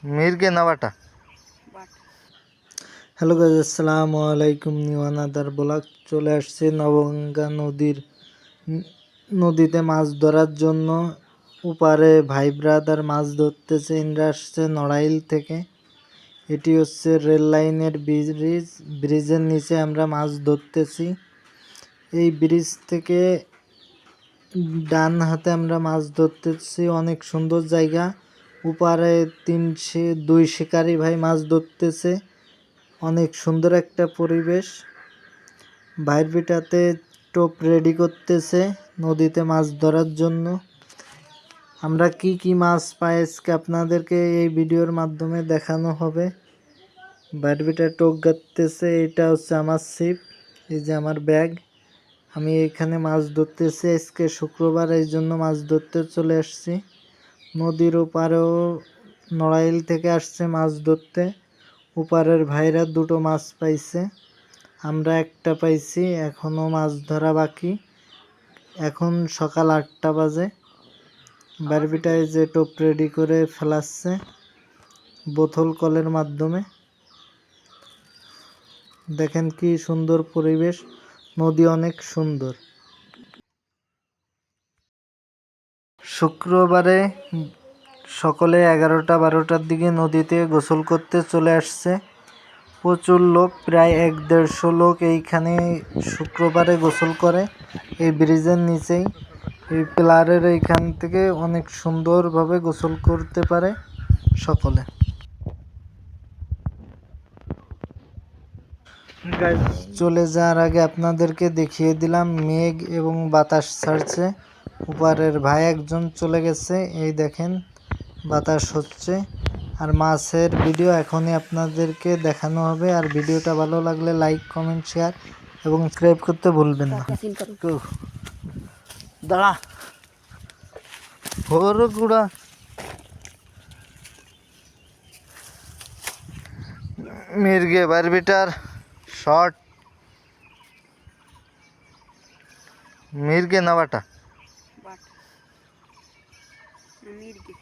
মির্গে না বাটা। Hello guys, আসসালামু আলাইকুম। নিউ আনাদার ব্লগ চলে আসছে নবগঙ্গা নদীতে মাছ ধরার জন্য। ওপারে ভাই ব্রাদার মাছ ধরতেছে। ইনরা আসছে নড়াইল থেকে। এটি হচ্ছে রেল লাইনের ব্রিজের নিচে আমরা মাছ ধরতেছি। এই ব্রিজ থেকে ডান হাতে আমরা মাছ ধরতেছি। অনেক সুন্দর জায়গা। ওপারে দুই শিকারী ভাই মাছ ধরতেছে। অনেক সুন্দর একটা পরিবেশ। ভাইয়ের বিটাতে টোপ রেডি করতেছে নদীতে মাছ ধরার জন্য। আমরা কি কি মাছ পাই আজকে আপনাদেরকে এই ভিডিওর মাধ্যমে দেখানো হবে। ভাইয়ের বিটা টোপ গাঁথতেছে। এটা হচ্ছে আমার ছিপ, এই যে আমার ব্যাগ। আমি এখানে মাছ ধরতেছি। আজকে শুক্রবার, এই জন্য মাছ ধরতে চলে আসছি। নদীর ওপারেও নড়াইল থেকে আসছে মাছ ধরতে। ওপারের ভাইরা দুটো মাছ পাইছে, আমরা একটা পাইছি। এখনও মাছ ধরা বাকি। এখন সকাল 8টা বাজে। বারবিটায় যে টোপ রেডি করে ফেলাচ্ছে বোতল কলের মাধ্যমে। দেখেন কি সুন্দর পরিবেশ, নদী অনেক সুন্দর। শুক্রবারে সকলে 11টা-12টার দিকে নদীতে গোসল করতে চলে আসছে। প্রচুর লোক, প্রায় 1-150 লোক এইখানে শুক্রবারে গোসল করে এই ব্রিজের নিচেই। এই পিলারের এইখান থেকে অনেক সুন্দরভাবে গোসল করতে পারে সকলে। চলে যাওয়ার আগে আপনাদেরকে দেখিয়ে দিলাম মেঘ এবং বাতাস ছাড়ছে। ওপারের ভাই একজন চলে গেছে, এই দেখেন বাতাস হচ্ছে। আর মাছের ভিডিও এখনই আপনাদেরকে দেখানো হবে। আর ভিডিওটা ভালো লাগলে লাইক, কমেন্ট, শেয়ার এবং সাবস্ক্রাইব করতে ভুলবেন না। দাঁড়া হর গুড়া মির্গে বারবিটার শর্ট। মির্গে না বাটা। মির্গে